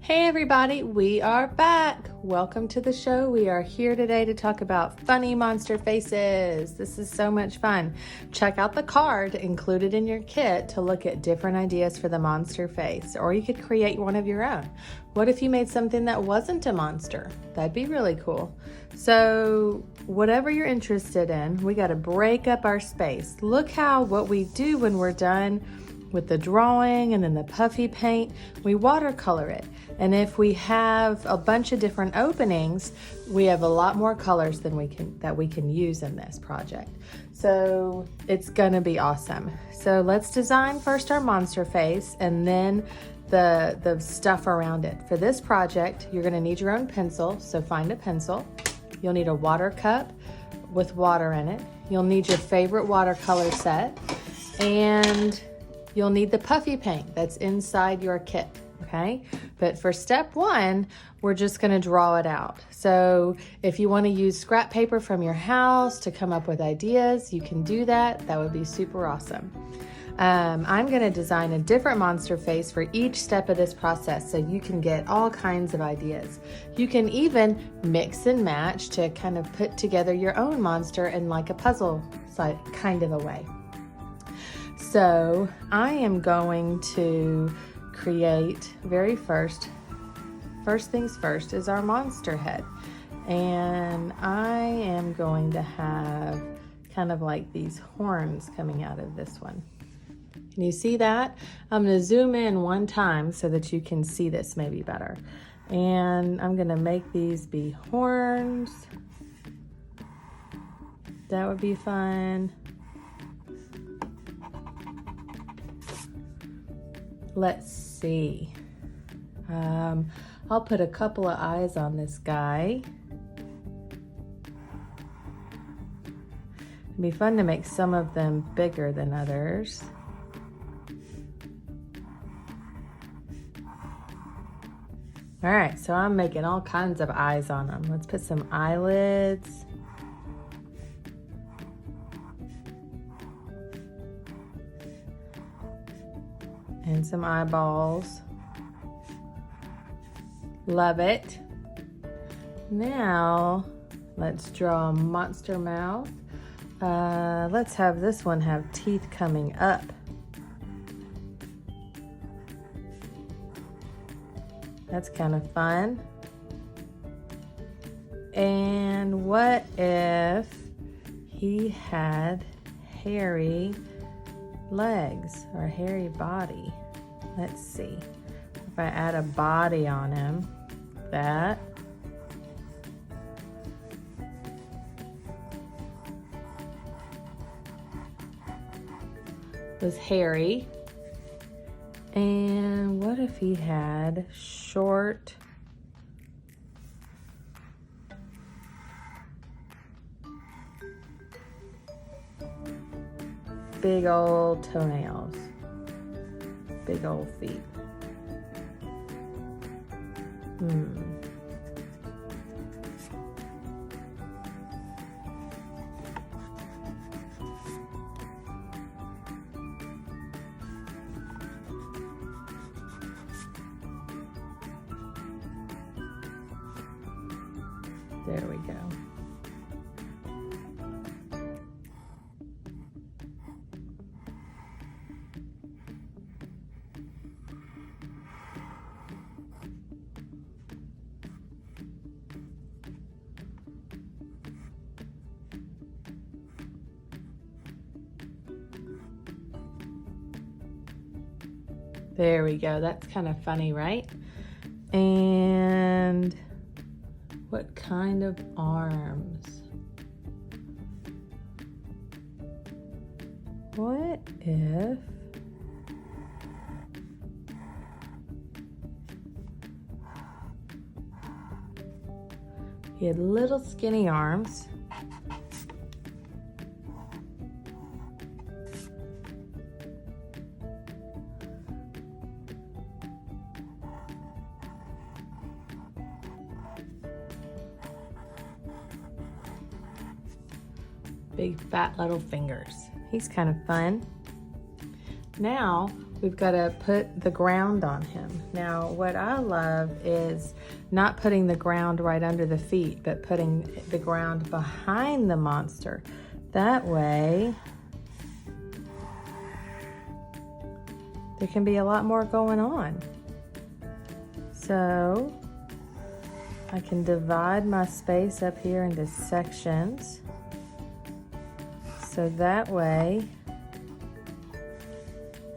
Hey everybody, we are back. Welcome to the show. We are here today to talk about funny monster faces. This is so much fun. Check out the card included in your kit to look at different ideas for the monster face, or you could create one of your own. What if you made something that wasn't a monster? That'd be really cool. So whatever you're interested in, we got to break up our space. Look how what we do when we're done with the drawing and then the puffy paint, we watercolor it. And if we have a bunch of different openings, we have a lot more colors than we can use in this project. So it's gonna be awesome. So let's design first our monster face and then the stuff around it. For this project, you're gonna need your own pencil, so find a pencil. You'll need a water cup with water in it. You'll need your favorite watercolor set, and you'll need the puffy paint that's inside your kit, okay? But for step one, we're just gonna draw it out. So if you wanna use scrap paper from your house to come up with ideas, you can do that. That would be super awesome. I'm gonna design a different monster face for each step of this process so you can get all kinds of ideas. You can even mix and match to kind of put together your own monster in like a puzzle kind of a way. So I am going to create first things first is our monster head. And I am going to have kind of like these horns coming out of this one. Can you see that? I'm going to zoom in one time so that you can see this maybe better. And I'm going to make these be horns. That would be fun. Let's see. I'll put a couple of eyes on this guy. It'd be fun to make some of them bigger than others. All right, so I'm making all kinds of eyes on them. Let's put some eyelids. And some eyeballs. Love it. Now, let's draw a monster mouth. Let's have this one have teeth coming up. That's kind of fun. And what if he had hairy legs or hairy body? Let's see. If I add a body on him, that. Was hairy. And what if he had short big old toenails, big old feet? There we go. There we go. That's kind of funny, right? And what kind of arms? What if he had little skinny arms? Big fat little fingers. He's kind of fun. Now we've got to put the ground on him. Now what I love is not putting the ground right under the feet, but putting the ground behind the monster. That way there can be a lot more going on. So I can divide my space up here into sections. So that way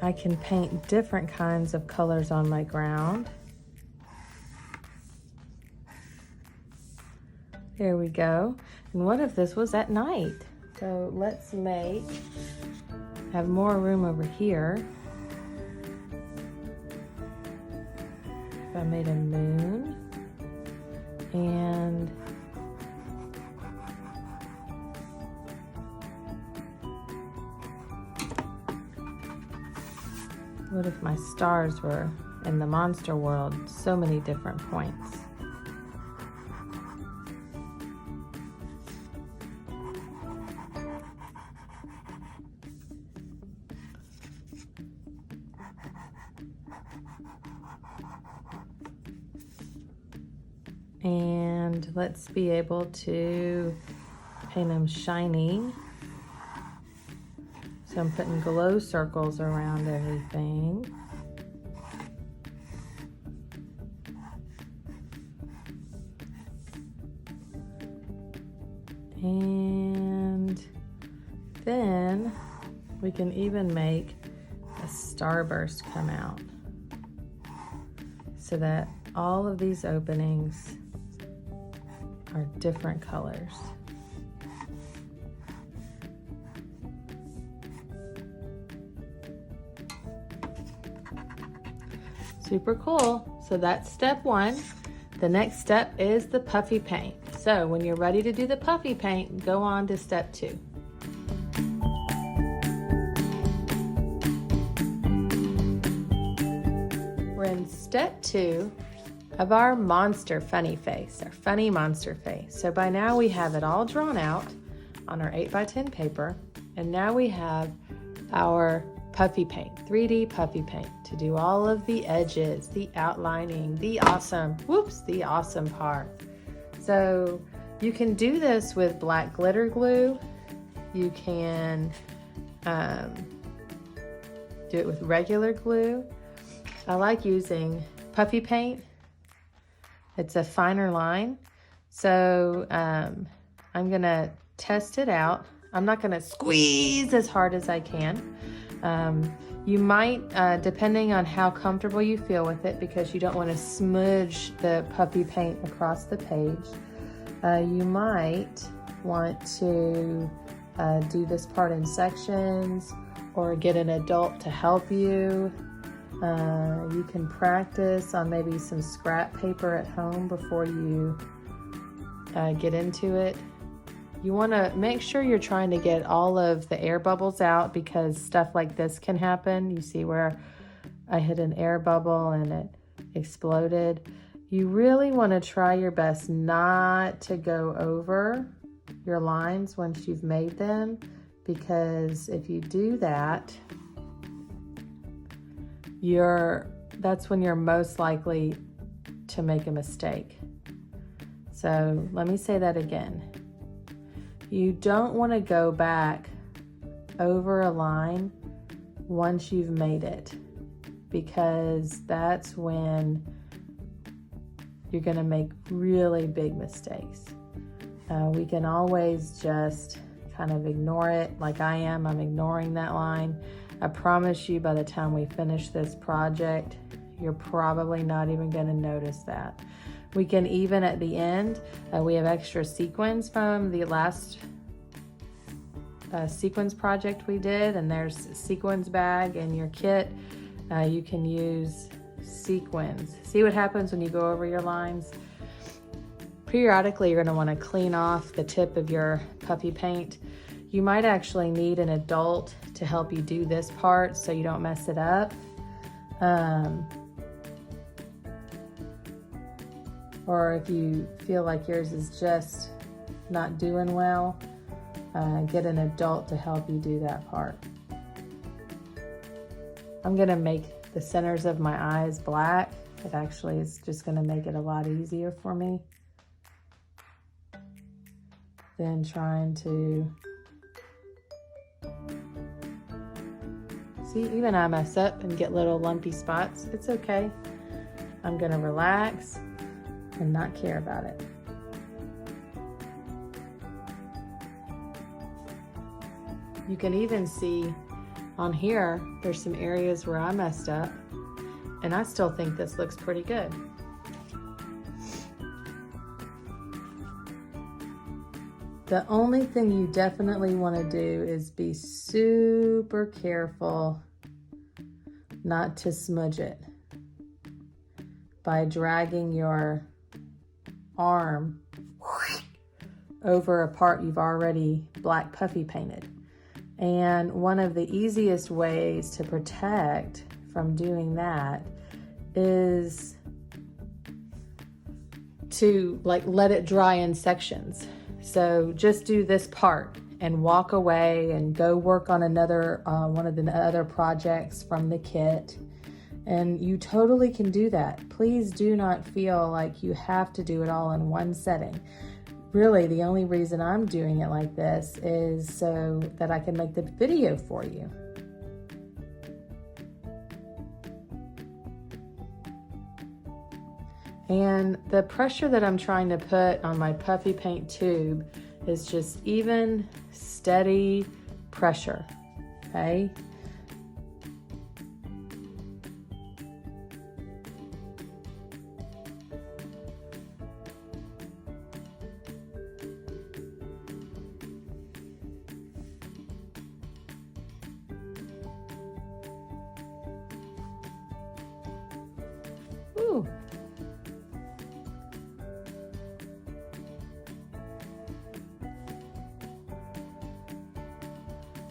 I can paint different kinds of colors on my ground. There we go. And what if this was at night? So let's have more room over here. If I made a moon and what if my stars were in the monster world, so many different points? And let's be able to paint them shiny. So I'm putting glow circles around everything. And then we can even make a starburst come out so that all of these openings are different colors. Super cool. So that's step one. The next step is the puffy paint. So when you're ready to do the puffy paint, go on to step two. We're in step two of our monster funny face, our funny monster face. So by now we have it all drawn out on our 8x10 paper, and now we have our puffy paint, 3D puffy paint, to do all of the edges, the outlining, the awesome part. So you can do this with black glitter glue. You can do it with regular glue. I like using puffy paint. It's a finer line. So I'm gonna test it out. I'm not gonna squeeze as hard as I can. You might, depending on how comfortable you feel with it, because you don't want to smudge the puffy paint across the page, you might want to do this part in sections or get an adult to help you. You can practice on maybe some scrap paper at home before you get into it. You want to make sure you're trying to get all of the air bubbles out, because stuff like this can happen. You see where I hit an air bubble and it exploded. You really want to try your best not to go over your lines once you've made them, because if you do that, that's when you're most likely to make a mistake. So let me say that again. You don't want to go back over a line once you've made it, because that's when you're going to make really big mistakes. We can always just kind of ignore it, like I am. I'm ignoring that line. I promise you, by the time we finish this project, you're probably not even going to notice that. We can even at the end, we have extra sequins from the last sequins project we did, and there's a sequins bag in your kit. You can use sequins. See what happens when you go over your lines? Periodically, you're going to want to clean off the tip of your puffy paint. You might actually need an adult to help you do this part so you don't mess it up. Or if you feel like yours is just not doing well, get an adult to help you do that part. I'm gonna make the centers of my eyes black. It actually is just gonna make it a lot easier for me than trying to, see, even I mess up and get little lumpy spots. It's okay. I'm gonna relax and not care about it. You can even see on here, there's some areas where I messed up, and I still think this looks pretty good. The only thing you definitely want to do is be super careful not to smudge it by dragging your arm over a part you've already black puffy painted. And one of the easiest ways to protect from doing that is to let it dry in sections. So just do this part and walk away and go work on another one of the other projects from the kit. And you totally can do that. Please do not feel like you have to do it all in one setting. Really, the only reason I'm doing it like this is so that I can make the video for you. And the pressure that I'm trying to put on my puffy paint tube is just even, steady pressure, okay? Ooh.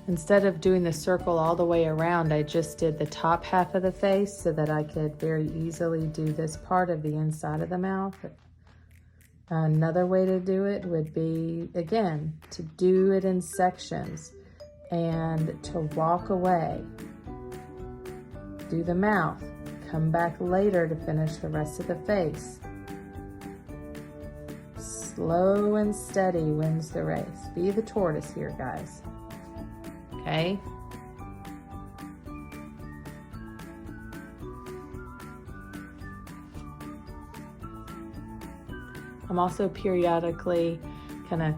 Instead of doing the circle all the way around, I just did the top half of the face so that I could very easily do this part of the inside of the mouth. Another way to do it would be, again, to do it in sections and to walk away. Do the mouth, come back later to finish the rest of the face. Slow and steady wins the race. Be the tortoise here, guys. Okay. I'm also periodically kind of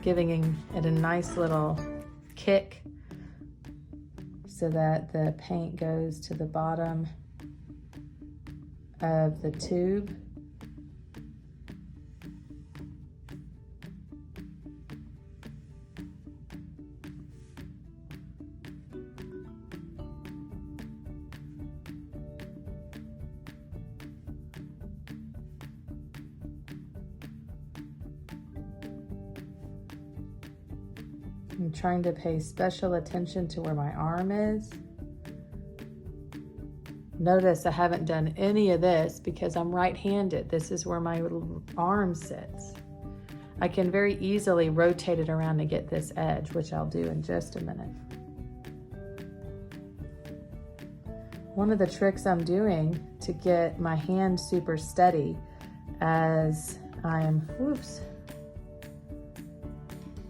giving it a nice little kick so that the paint goes to the bottom of the tube. I'm trying to pay special attention to where my arm is. Notice I haven't done any of this because I'm right-handed. This is where my little arm sits. I can very easily rotate it around to get this edge, which I'll do in just a minute. One of the tricks I'm doing to get my hand super steady as I am,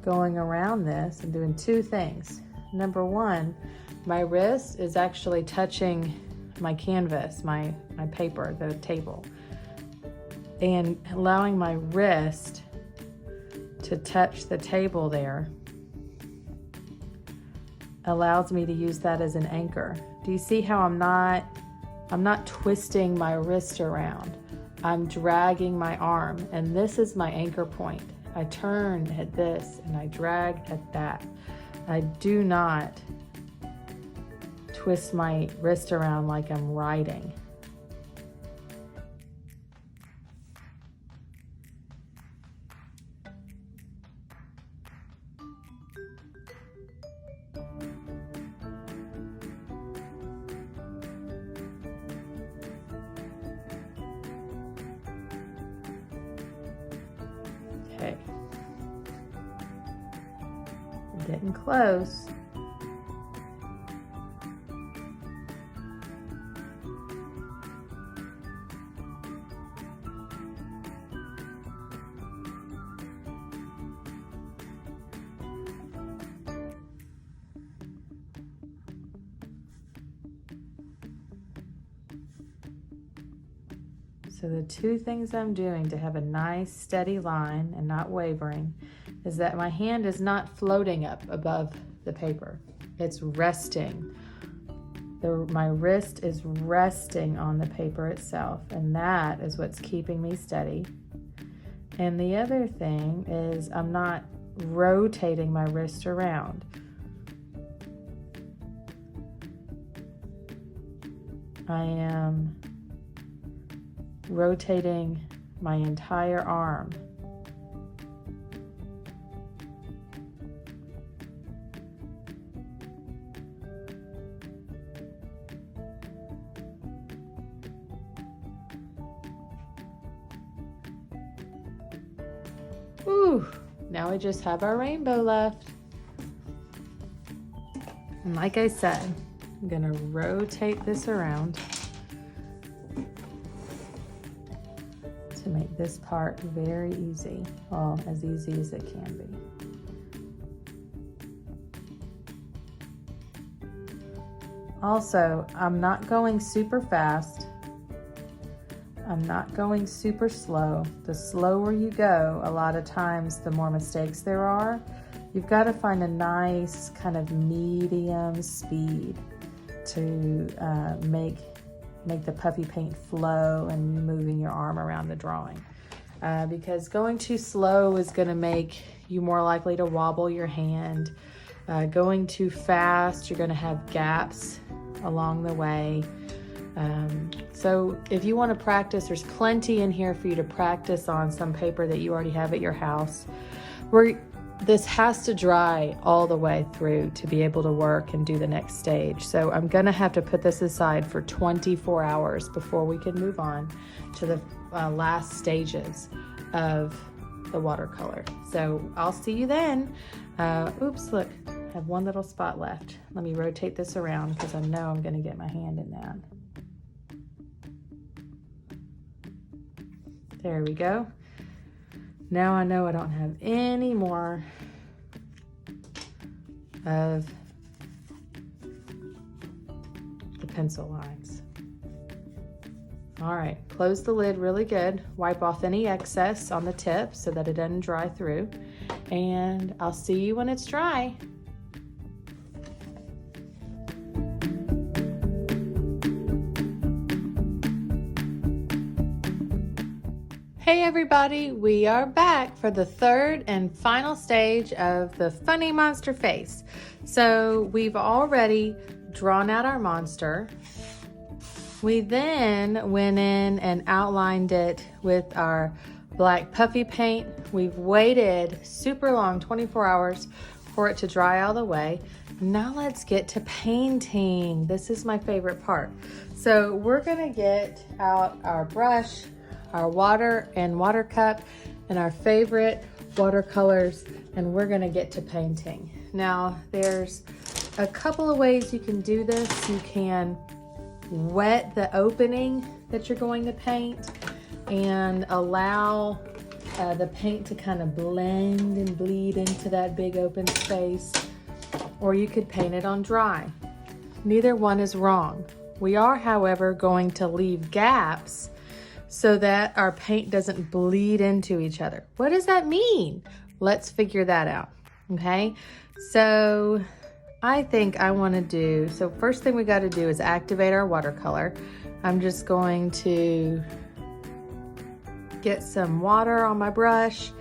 going around this and doing two things. Number one, my wrist is actually touching my canvas, my paper, the table, and allowing my wrist to touch the table there allows me to use that as an anchor. Do you see how I'm not twisting my wrist around? I'm dragging my arm, and this is my anchor point. I turn at this and I drag at that. I do not twist my wrist around like I'm writing. Okay. We're getting close. So the two things I'm doing to have a nice steady line and not wavering is that my hand is not floating up above the paper. It's resting. My wrist is resting on the paper itself, and that is what's keeping me steady. And the other thing is I'm not rotating my wrist around. I am rotating my entire arm. Whew, now we just have our rainbow left. And like I said, I'm gonna rotate this around to make this part very easy. Well, as easy as it can be. Also, I'm not going super fast. I'm not going super slow. The slower you go, a lot of times the more mistakes there are. You've got to find a nice kind of medium speed to make the puffy paint flow and moving your arm around the drawing. Because going too slow is going to make you more likely to wobble your hand. Going too fast, you're going to have gaps along the way. So if you want to practice, there's plenty in here for you to practice on some paper that you already have at your house. This has to dry all the way through to be able to work and do the next stage. So I'm gonna have to put this aside for 24 hours before we can move on to the last stages of the watercolor. So I'll see you then. Oops, look, I have one little spot left. Let me rotate this around because I know I'm gonna get my hand in that. There we go. Now I know I don't have any more of the pencil lines. All right, close the lid really good. Wipe off any excess on the tip so that it doesn't dry through. And I'll see you when it's dry. Hey everybody, we are back for the third and final stage of the funny monster face. So we've already drawn out our monster. We then went in and outlined it with our black puffy paint. We've waited super long, 24 hours, for it to dry all the way. Now let's get to painting. This is my favorite part. So we're gonna get out our brush, our water and water cup, and our favorite watercolors, and we're gonna get to painting. Now, there's a couple of ways you can do this. You can wet the opening that you're going to paint and allow the paint to kind of blend and bleed into that big open space, or you could paint it on dry. Neither one is wrong. We are, however, going to leave gaps so that our paint doesn't bleed into each other. What does that mean? Let's figure that out, okay? So I think I wanna so first thing we gotta do is activate our watercolor. I'm just going to get some water on my brush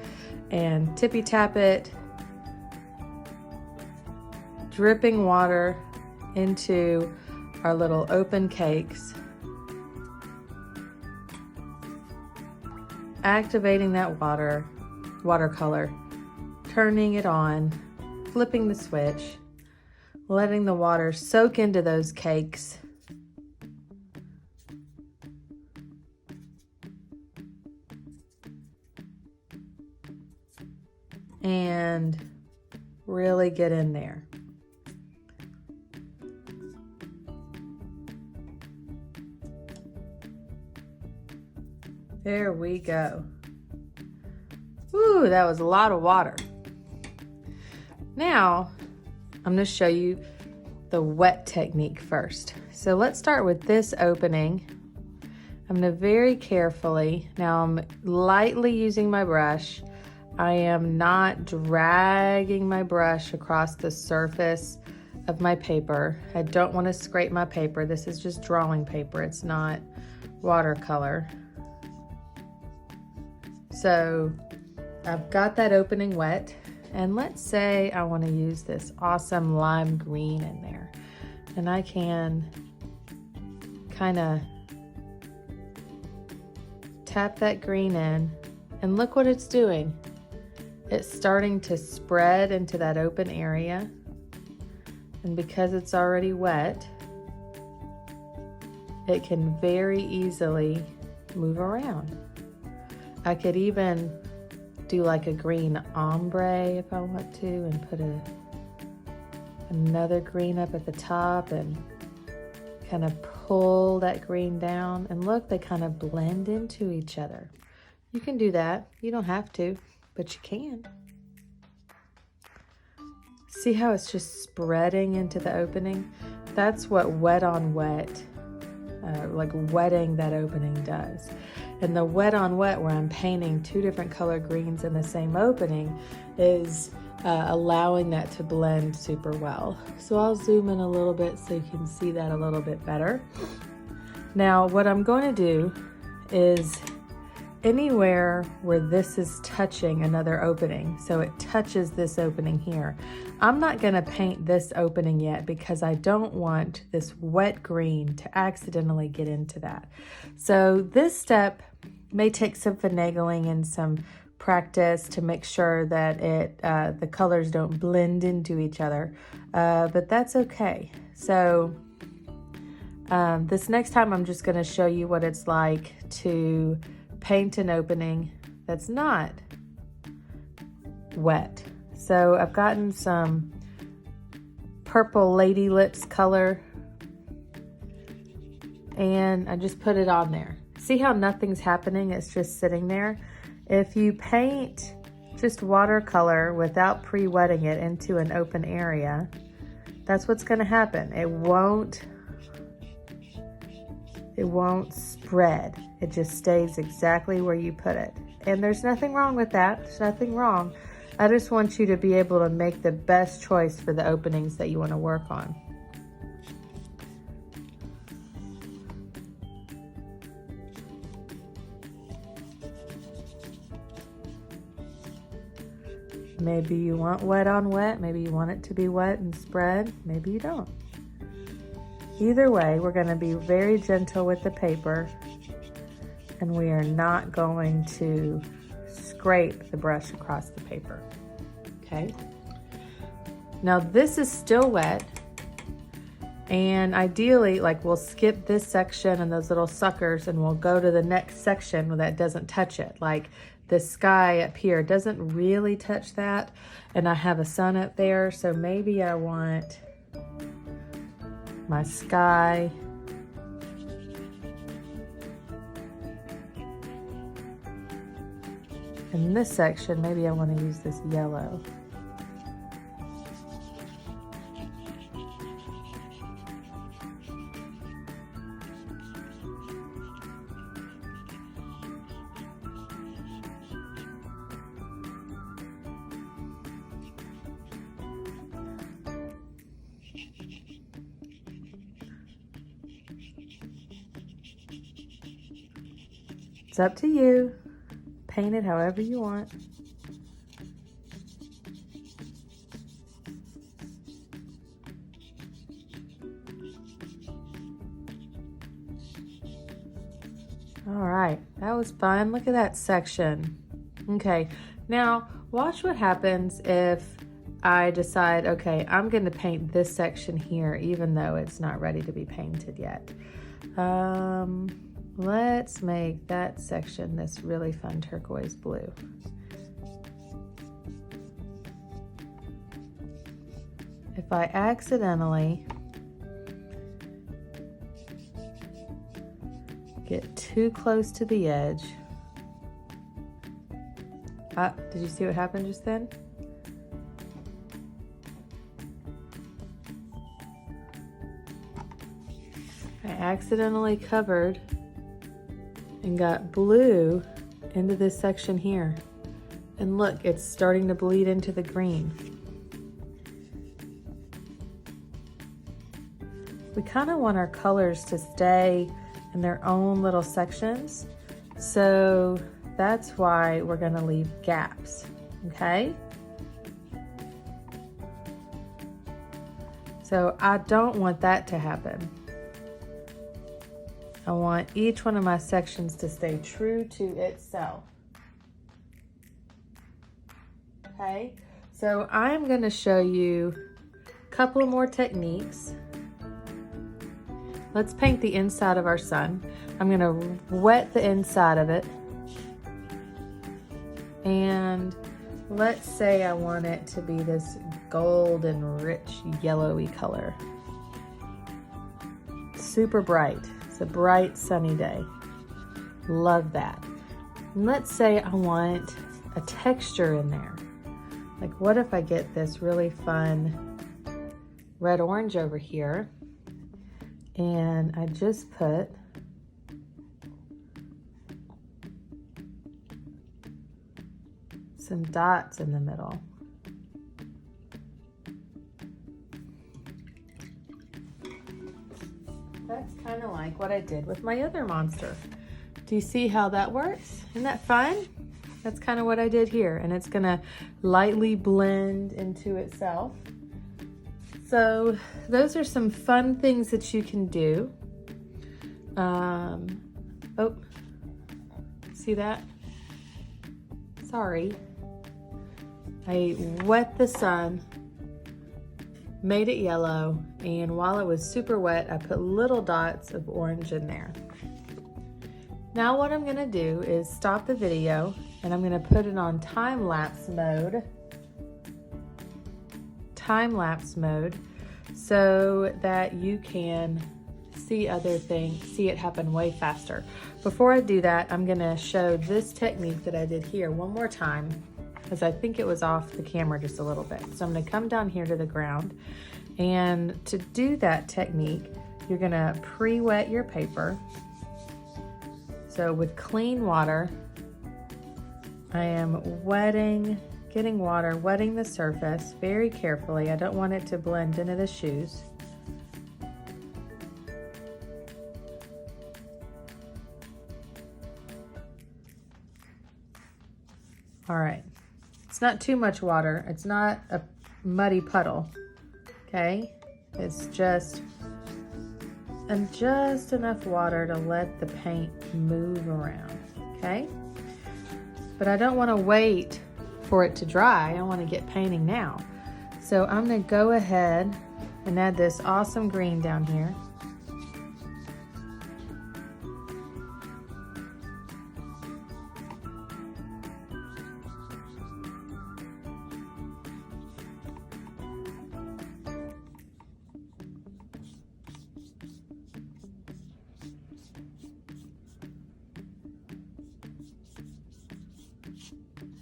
and tippy tap it, dripping water into our little open cakes. Activating that watercolor, turning it on, flipping the switch, letting the water soak into those cakes. And really get in there. There we go. Ooh, that was a lot of water. Now, I'm gonna show you the wet technique first. So let's start with this opening. I'm gonna very carefully, now I'm lightly using my brush. I am not dragging my brush across the surface of my paper. I don't want to scrape my paper. This is just drawing paper. It's not watercolor. So I've got that opening wet, and let's say I want to use this awesome lime green in there, and I can kind of tap that green in, and look what it's doing. It's starting to spread into that open area, and because it's already wet, it can very easily move around. I could even do like a green ombre if I want to, and put another green up at the top and kind of pull that green down, and look, they kind of blend into each other. You can do that. You don't have to, but you can. See how it's just spreading into the opening? That's what wet on wet, like wetting that opening does. And the wet on wet, where I'm painting two different color greens in the same opening, is allowing that to blend super well. So I'll zoom in a little bit so you can see that a little bit better. Now what I'm going to do is anywhere where this is touching another opening, so it touches this opening here, I'm not going to paint this opening yet because I don't want this wet green to accidentally get into that. So this step may take some finagling and some practice to make sure that the colors don't blend into each other, but that's okay. So this next time I'm just going to show you what it's like to paint an opening that's not wet. So I've gotten some purple lady lips color, and I just put it on there. See how nothing's happening? It's just sitting there. If you paint just watercolor without pre-wetting it into an open area, that's what's going to happen. It won't spread. It just stays exactly where you put it. And there's nothing wrong with that. There's nothing wrong. I just want you to be able to make the best choice for the openings that you want to work on. Maybe you want wet on wet. Maybe you want it to be wet and spread. Maybe you don't. Either way, we're going to be very gentle with the paper, and we are not going to scrape the brush across the paper. Okay? Now this is still wet, and ideally, like, we'll skip this section and those little suckers, and we'll go to the next section where that doesn't touch it. Like the sky up here doesn't really touch that, and I have a sun up there, so maybe I want my sky in this section. Maybe I want to use this yellow. It's up to you. Paint it however you want. All right, that was fun. Look at that section. Okay, now watch what happens if I decide, okay, I'm going to paint this section here even though it's not ready to be painted yet. Let's make that section this really fun turquoise blue. If I accidentally get too close to the edge, did you see what happened just then? I accidentally covered and got blue into this section here. And look, it's starting to bleed into the green. We kind of want our colors to stay in their own little sections. So that's why we're gonna leave gaps, okay? So I don't want that to happen. I want each one of my sections to stay true to itself. Okay, so I'm gonna show you a couple of more techniques. Let's paint the inside of our sun. I'm gonna wet the inside of it. And let's say I want it to be this golden, rich, yellowy color. Super bright. It's a bright, sunny day. Love that. And let's say I want a texture in there. Like, what if I get this really fun red-orange over here, and I just put some dots in the middle. That's kind of like what I did with my other monster. Do you see how that works? Isn't that fun? That's kind of what I did here, and it's gonna lightly blend into itself. So those are some fun things that you can do. Oh, see that? Sorry. I wet the sun, made it yellow, and while it was super wet, I put little dots of orange in there. Now what I'm gonna do is stop the video, and I'm gonna put it on time-lapse mode. Time-lapse mode, so that you can see other things, see it happen way faster. Before I do that, I'm gonna show this technique that I did here one more time, because I think it was off the camera just a little bit. So I'm gonna come down here to the ground, and to do that technique, you're gonna pre-wet your paper. So with clean water, I am getting water, wetting the surface very carefully. I don't want it to blend into the shoes. All right, it's not too much water. It's not a muddy puddle, okay? It's just enough water to let the paint move around, okay? But I don't want to wait for it to dry. I want to get painting now. So I'm going to go ahead and add this awesome green down here.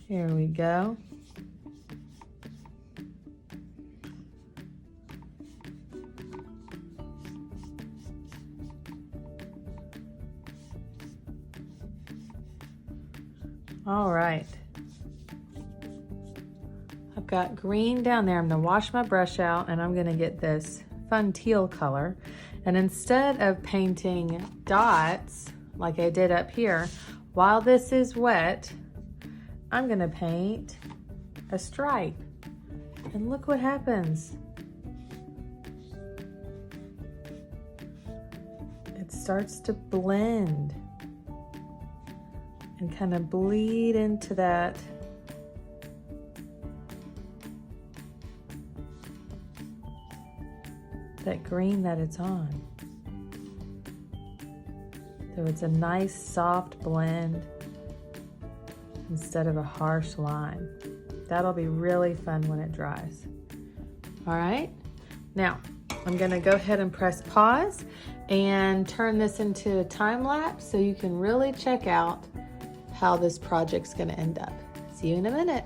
Here we go. All right. I've got green down there. I'm gonna wash my brush out, and I'm gonna get this fun teal color. And instead of painting dots like I did up here, while this is wet, I'm gonna paint a stripe, and look what happens. It starts to blend and kind of bleed into that green that it's on. So it's a nice soft blend instead of a harsh line. That'll be really fun when it dries. All right, now I'm gonna go ahead and press pause and turn this into a time lapse so you can really check out how this project's gonna end up. See you in a minute.